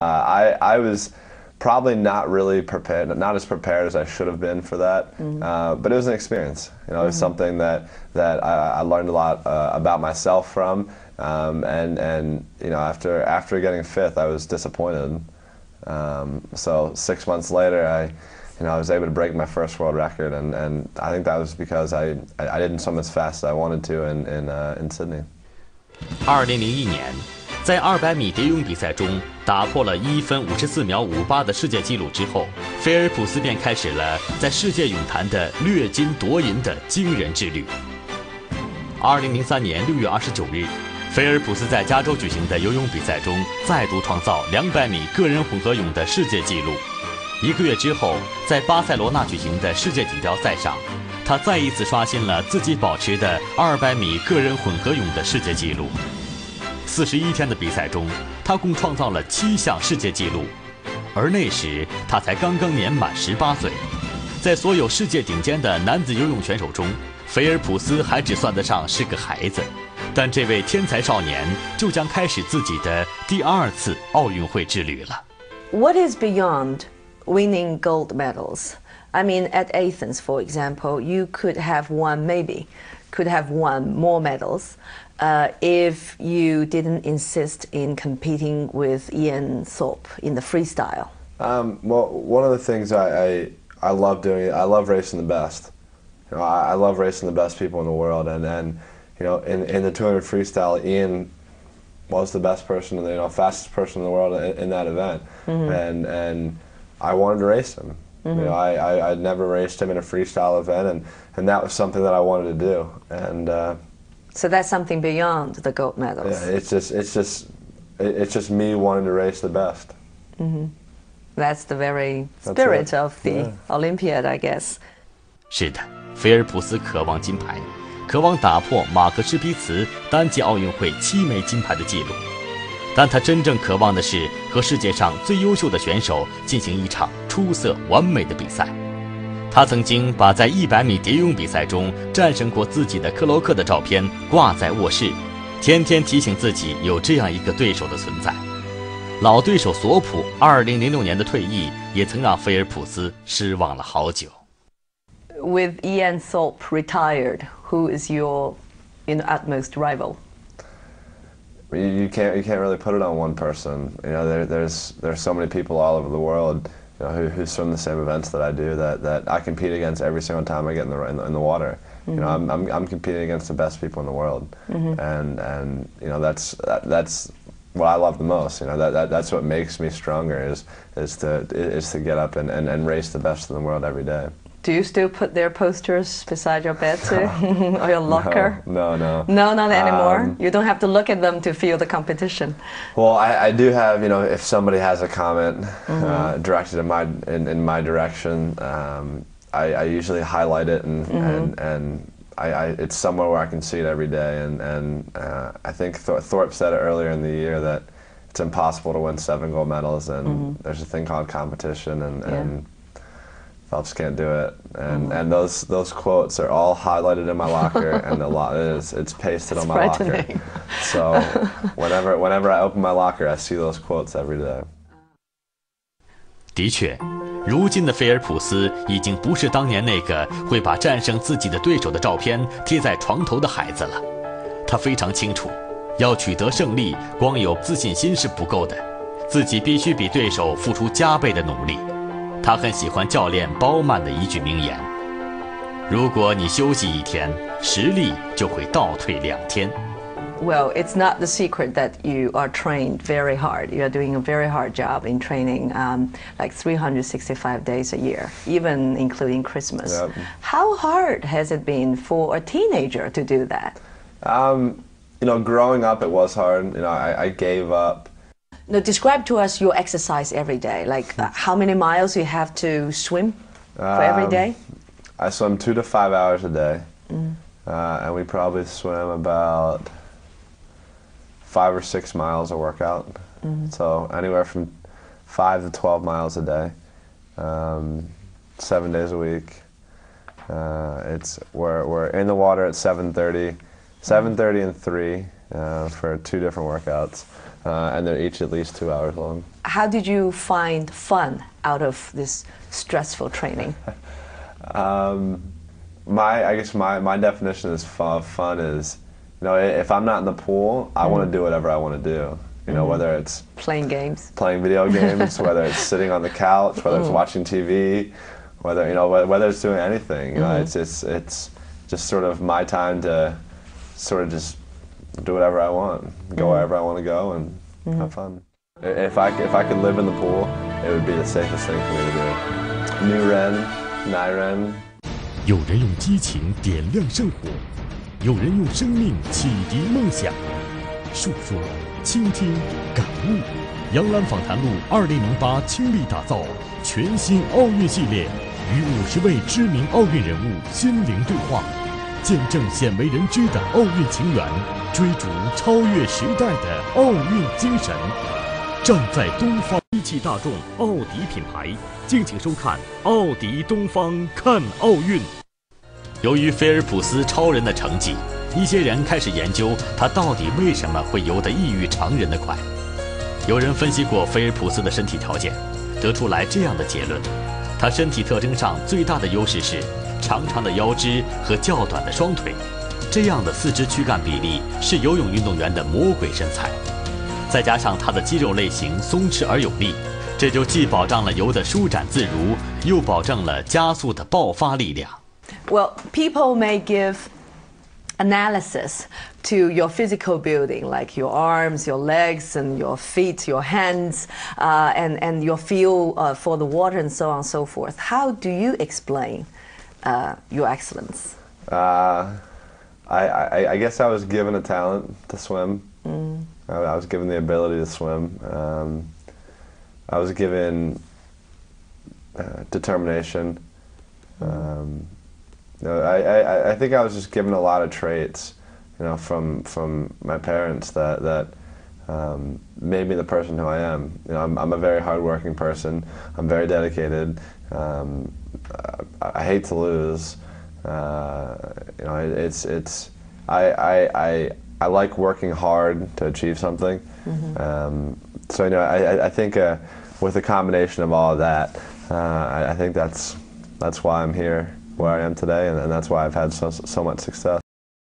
I was probably not really prepared, not as prepared as I should have been for that. But it was an experience. You know, it was something that I learned a lot about myself from. And you know, after getting fifth, I was disappointed. So 6 months later, I was able to break my first world record, and I think that was because I didn't swim as fast as I wanted to in Sydney. 2001年，在200米蝶泳比赛中打破了1分54秒58的世界纪录之后，菲尔普斯便开始了在世界泳坛的掠金夺银的惊人之旅。2003年6月29日，菲尔普斯在加州举行的游泳比赛中再度创造200米个人混合泳的世界纪录。1个月之后，在巴塞罗那举行的世界锦标赛上，他再一次刷新了自己保持的200米个人混合泳的世界纪录。41天的比赛中，他共创造了7项世界纪录，而那时他才刚刚年满18岁。在所有世界顶尖的男子游泳选手中，菲尔普斯还只算得上是个孩子，但这位天才少年就将开始自己的第2次奥运会之旅了。What is beyond winning gold medals? I mean, at Athens, for example, you could have won more medals if you didn't insist in competing with Ian Thorpe in the freestyle. Well, one of the things I love doing, I love racing the best. You know, I love racing the best people in the world, and you know, in the 200 freestyle, Ian was the best person, you know, fastest person in the world in that event, and I wanted to race him. You know, I'd never raced him in a freestyle event, and that was something that I wanted to do. And so that's something beyond the gold medals. Yeah, it's just me wanting to race the best. That's the very spirit of the Olympiad, I guess. 是的，菲尔普斯渴望金牌，渴望打破马克施皮茨单届奥运会7枚金牌的纪录。但他真正渴望的是和世界上最优秀的选手进行一场出色完美的比赛。他曾经把在100米蝶泳比赛中战胜过自己的克罗克的照片挂在卧室，天天提醒自己有这样一个对手的存在。老对手索普2006年的退役也曾让菲尔普斯失望了好久。With Ian Thorpe retired, who is your utmost rival? You can't really put it on one person. You know, there's so many people all over the world, you know, who swim the same events that I do that I compete against every single time I get in the water. You know, I'm competing against the best people in the world, and you know, that's what I love the most. You know, that's what makes me stronger is to get up and race the best in the world every day. Do you still put their posters beside your bed too, or your locker? No. No, not anymore. You don't have to look at them to feel the competition. Well, I do have, you know, if somebody has a comment directed in my direction, I usually highlight it and it's somewhere where I can see it every day. And I think Thorpe said it earlier in the year that it's impossible to win 7 gold medals, and there's a thing called competition, and Phelps can't do it, and those quotes are all highlighted in my locker, and it's pasted on my locker. So whenever I open my locker, I see those quotes every day. 的确，如今的菲尔普斯已经不是当年那个会把战胜自己的对手的照片贴在床头的孩子了。他非常清楚，要取得胜利，光有自信心是不够的，自己必须比对手付出加倍的努力。他很喜欢教练包曼的一句名言：如果你休息1天，实力就会倒退2天。Well, it's not the secret that you are trained very hard. You are doing a very hard job in training, like 365 days a year, even including Christmas. Yep. How hard has it been for a teenager to do that? You know, growing up it was hard. You know, I gave up. Now, describe to us your exercise every day. Like how many miles you have to swim for every day? I swim 2 to 5 hours a day, and we probably swim about 5 or 6 miles a workout. So anywhere from 5 to 12 miles a day, 7 days a week. We're in the water at 7:30 and 3 for 2 different workouts. and they're each at least 2 hours long. How did you find fun out of this stressful training? I guess my definition of fun is, if I'm not in the pool, I want to do whatever I want to do. Whether it's playing video games, whether it's sitting on the couch, whether it's watching TV, whether it's doing anything. It's just sort of my time to sort of just do whatever I want, go wherever I want to go, and have fun. If I could live in the pool, it would be the safest thing for me to do. New Ren, Nai Ren. 有人用激情点亮生活，有人用生命启迪梦想。述说、倾听、感悟。杨澜访谈录2008倾力打造全新奥运系列，与50位知名奥运人物心灵对话，见证鲜为人知的奥运情缘，追逐超越时代的奥运精神。站在东方，一汽大众奥迪品牌，敬请收看奥迪东方看奥运。由于菲尔普斯超人的成绩，一些人开始研究他到底为什么会游得异于常人的快。有人分析过菲尔普斯的身体条件，得出来这样的结论：他身体特征上最大的优势是长长的腰肢和较短的双腿，这样的四肢躯干比例是游泳运动员的魔鬼身材。再加上他的肌肉类型松弛而有力，这就既保障了游得舒展自如，又保证了加速的爆发力量。Well, people may give analysis to your physical building, like your arms, your legs, and your feet, your hands, and your feel for the water, and so on and so forth. How do you explain your excellence? I guess I was given a talent to swim. I was given the ability to swim. I was given determination. I think I was just given a lot of traits, from my parents that made me the person who I am. I'm a very hardworking person. I'm very dedicated. I hate to lose. I like working hard to achieve something. So I think with a combination of all of that, I think that's why I'm here, where I am today, and that's why I've had so much success.